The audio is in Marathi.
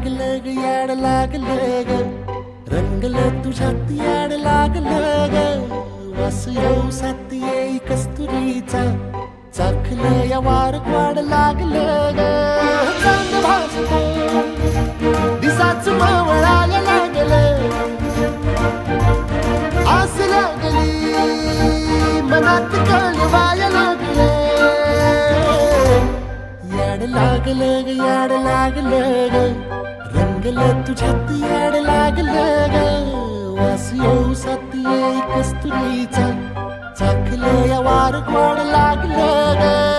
लागलं ग याड लागलं ग रंगलं तुझ्यात याड लागलं ग वास येऊ साथ येई कस्तुरीचा चाखलं या वार वाड लागलं ग चांद भासतं दिसाच मावळायला लागलं आस लागली मनात कळवायला लागलं याड लागलं ग याड लागलं ग रंगलं तुझ्यात याड लागलं ग वास येऊ साथ येई कस्तुरीचा चाखलं या वार गोड लागलं ग